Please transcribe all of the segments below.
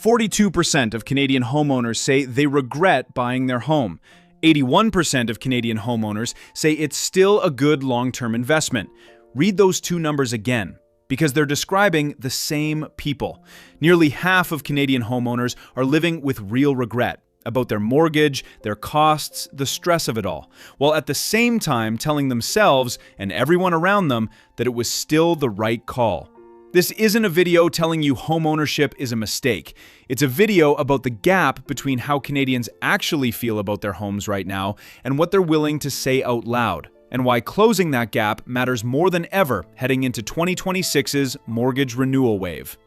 42% of Canadian homeowners say they regret buying their home. 81% of Canadian homeowners say it's still a good long-term investment. Read those two numbers again, because they're describing the same people. Nearly half of Canadian homeowners are living with real regret about their mortgage, their costs, the stress of it all, while at the same time telling themselves and everyone around them that it was still the right call. This isn't a video telling you homeownership is a mistake. It's a video about the gap between how Canadians actually feel about their homes right now and what they're willing to say out loud, and why closing that gap matters more than ever heading into 2026's mortgage renewal wave.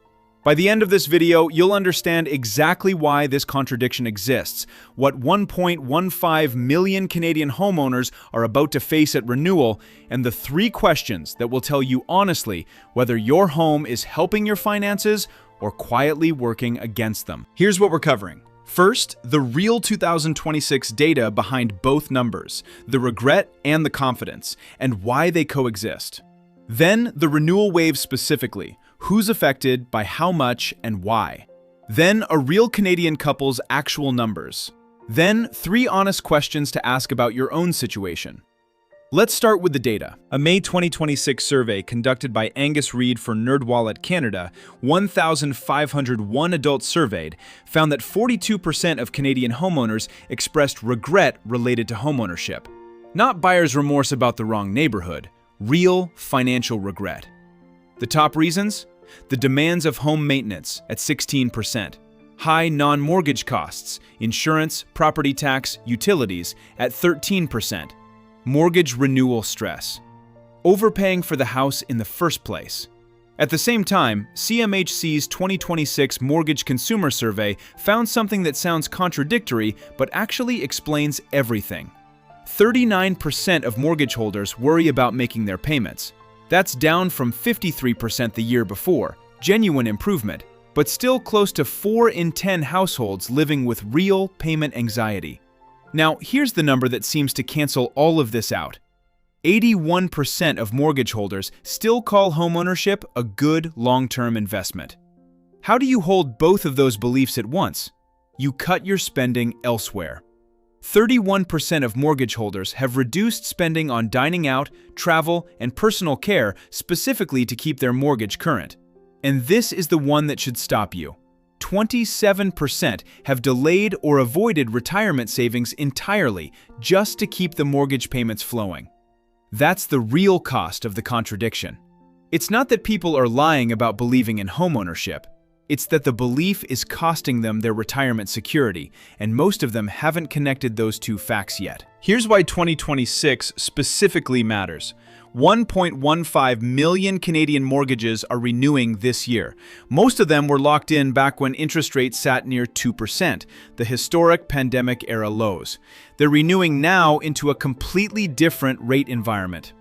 By the end of this video, you'll understand exactly why this contradiction exists, what 1.15 million Canadian homeowners are about to face at renewal, and the 3 questions that will tell you honestly whether your home is helping your finances or quietly working against them. Here's what we're covering. First, the real 2026 data behind both numbers, the regret and the confidence, and why they coexist. Then, the renewal wave specifically, who's affected, by how much, and why. Then, a real Canadian couple's actual numbers. Then, 3 honest questions to ask about your own situation. Let's start with the data. A May 2026 survey conducted by Angus Reid for NerdWallet Canada, 1,501 adults surveyed, found that 42% of Canadian homeowners expressed regret related to homeownership. Not buyer's remorse about the wrong neighborhood, real financial regret. The top reasons? The demands of home maintenance at 16%, high non-mortgage costs, insurance, property tax, utilities at 13%, mortgage renewal stress, overpaying for the house in the first place. At the same time, CMHC's 2026 Mortgage Consumer Survey found something that sounds contradictory but actually explains everything. 39% of mortgage holders worry about making their payments. That's down from 53% the year before, genuine improvement, but still close to 4 in 10 households living with real payment anxiety. Now, here's the number that seems to cancel all of this out. 81% of mortgage holders still call homeownership a good long-term investment. How do you hold both of those beliefs at once? You cut your spending elsewhere. 31% of mortgage holders have reduced spending on dining out, travel, and personal care specifically to keep their mortgage current. And this is the one that should stop you. 27% have delayed or avoided retirement savings entirely just to keep the mortgage payments flowing. That's the real cost of the contradiction. It's not that people are lying about believing in homeownership. It's that the belief is costing them their retirement security, and most of them haven't connected those two facts yet. Here's why 2026 specifically matters. 1.15 million Canadian mortgages are renewing this year. Most of them were locked in back when interest rates sat near 2%, the historic pandemic-era lows. They're renewing now into a completely different rate environment.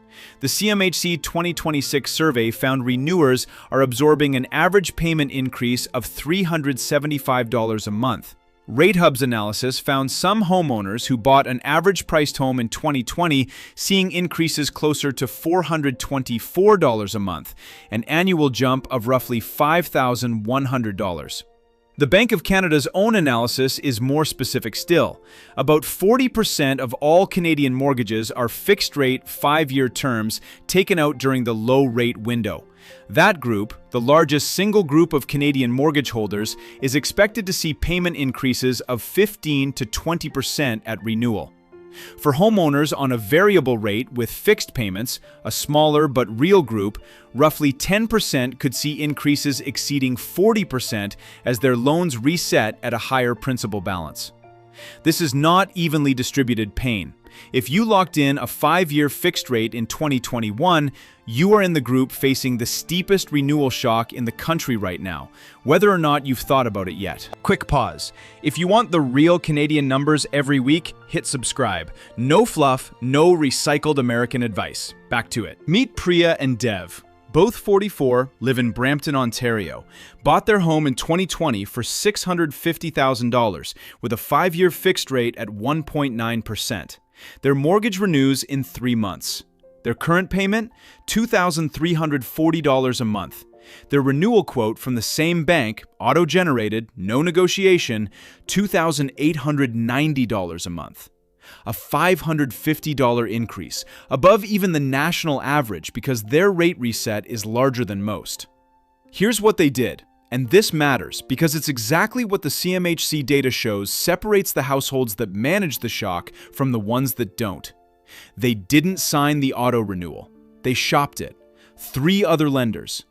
The CMHC 2026 survey found renewers are absorbing an average payment increase of $375 a month. RateHub's analysis found some homeowners who bought an average-priced home in 2020 seeing increases closer to $424 a month, an annual jump of roughly $5,100. The Bank of Canada's own analysis is more specific still. About 40% of all Canadian mortgages are fixed-rate 5-year terms taken out during the low-rate window. That group, the largest single group of Canadian mortgage holders, is expected to see payment increases of 15 to 20% at renewal. For homeowners on a variable rate with fixed payments, a smaller but real group, roughly 10% could see increases exceeding 40% as their loans reset at a higher principal balance. This is not evenly distributed pain. If you locked in a 5-year fixed rate in 2021, you are in the group facing the steepest renewal shock in the country right now, whether or not you've thought about it yet. Quick pause. If you want the real Canadian numbers every week, hit subscribe. No fluff, no recycled American advice. Back to it. Meet Priya and Dev. Both 44, live in Brampton, Ontario. Bought their home in 2020 for $650,000 with a 5-year fixed rate at 1.9%. Their mortgage renews in 3 months. Their current payment, $2,340 a month. Their renewal quote from the same bank, auto-generated, no negotiation, $2,890 a month. A $550 increase, above even the national average because their rate reset is larger than most. Here's what they did, and this matters because it's exactly what the CMHC data shows separates the households that manage the shock from the ones that don't. They didn't sign the auto renewal. They shopped it. 3 other lenders.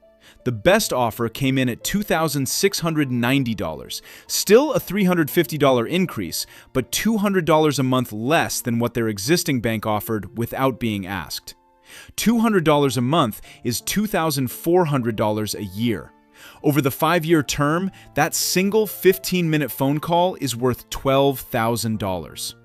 The best offer came in at $2,690, still a $350 increase, but $200 a month less than what their existing bank offered without being asked. $200 a month is $2,400 a year. Over the 5-year term, that single 15-minute phone call is worth $12,000.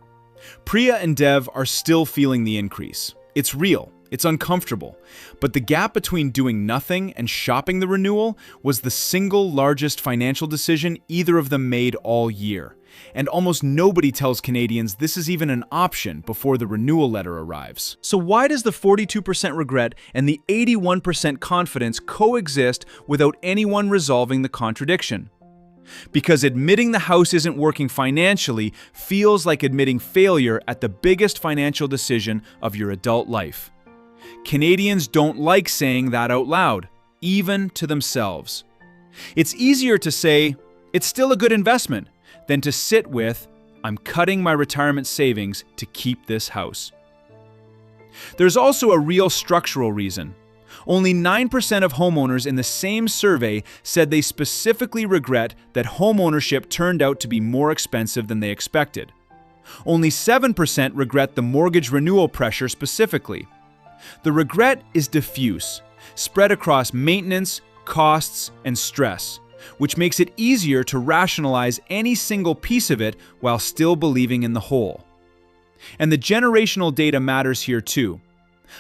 Priya and Dev are still feeling the increase. It's real. It's uncomfortable, but the gap between doing nothing and shopping the renewal was the single largest financial decision either of them made all year. And almost nobody tells Canadians this is even an option before the renewal letter arrives. So why does the 42% regret and the 81% confidence coexist without anyone resolving the contradiction? Because admitting the house isn't working financially feels like admitting failure at the biggest financial decision of your adult life. Canadians don't like saying that out loud, even to themselves. It's easier to say, it's still a good investment, than to sit with, I'm cutting my retirement savings to keep this house. There's also a real structural reason. Only 9% of homeowners in the same survey said they specifically regret that homeownership turned out to be more expensive than they expected. Only 7% regret the mortgage renewal pressure specifically. The regret is diffuse, spread across maintenance, costs, and stress, which makes it easier to rationalize any single piece of it while still believing in the whole. And the generational data matters here too.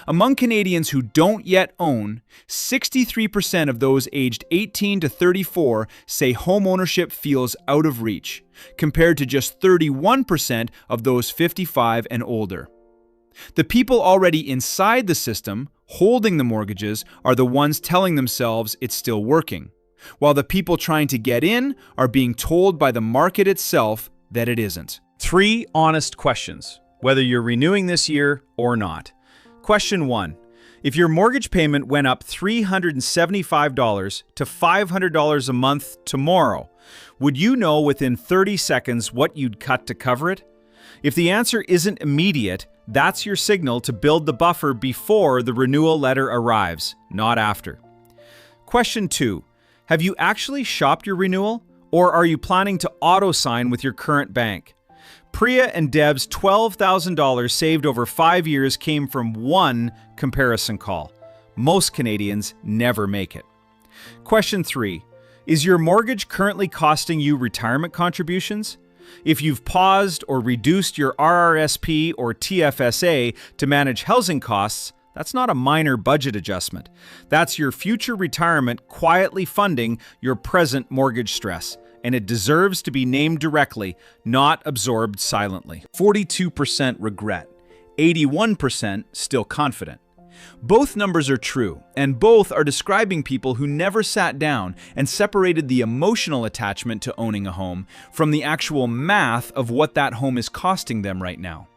Among Canadians who don't yet own, 63% of those aged 18 to 34 say homeownership feels out of reach, compared to just 31% of those 55 and older. The people already inside the system, holding the mortgages, are the ones telling themselves it's still working, while the people trying to get in are being told by the market itself that it isn't. 3 honest questions, whether you're renewing this year or not. Question 1. If your mortgage payment went up $375 to $500 a month tomorrow, would you know within 30 seconds what you'd cut to cover it? If the answer isn't immediate, that's your signal to build the buffer before the renewal letter arrives, not after. Question 2. Have you actually shopped your renewal, or are you planning to auto-sign with your current bank? Priya and Dev's $12,000 saved over 5 years came from one comparison call. Most Canadians never make it. Question 3. Is your mortgage currently costing you retirement contributions? If you've paused or reduced your RRSP or TFSA to manage housing costs, that's not a minor budget adjustment. That's your future retirement quietly funding your present mortgage stress, and it deserves to be named directly, not absorbed silently. 42% regret, 81% still confident. Both numbers are true, and both are describing people who never sat down and separated the emotional attachment to owning a home from the actual math of what that home is costing them right now.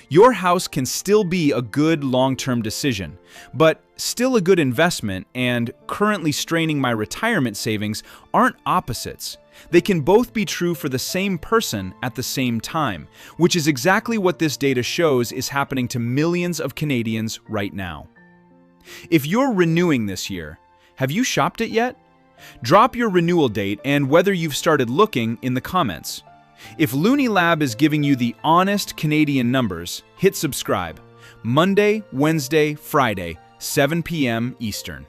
Your house can still be a good long-term decision, but still a good investment and currently straining my retirement savings aren't opposites. They can both be true for the same person at the same time, which is exactly what this data shows is happening to millions of Canadians right now. If you're renewing this year, have you shopped it yet? Drop your renewal date and whether you've started looking in the comments. If Loonie Lab is giving you the honest Canadian numbers, hit subscribe. Monday, Wednesday, Friday, 7 p.m. Eastern.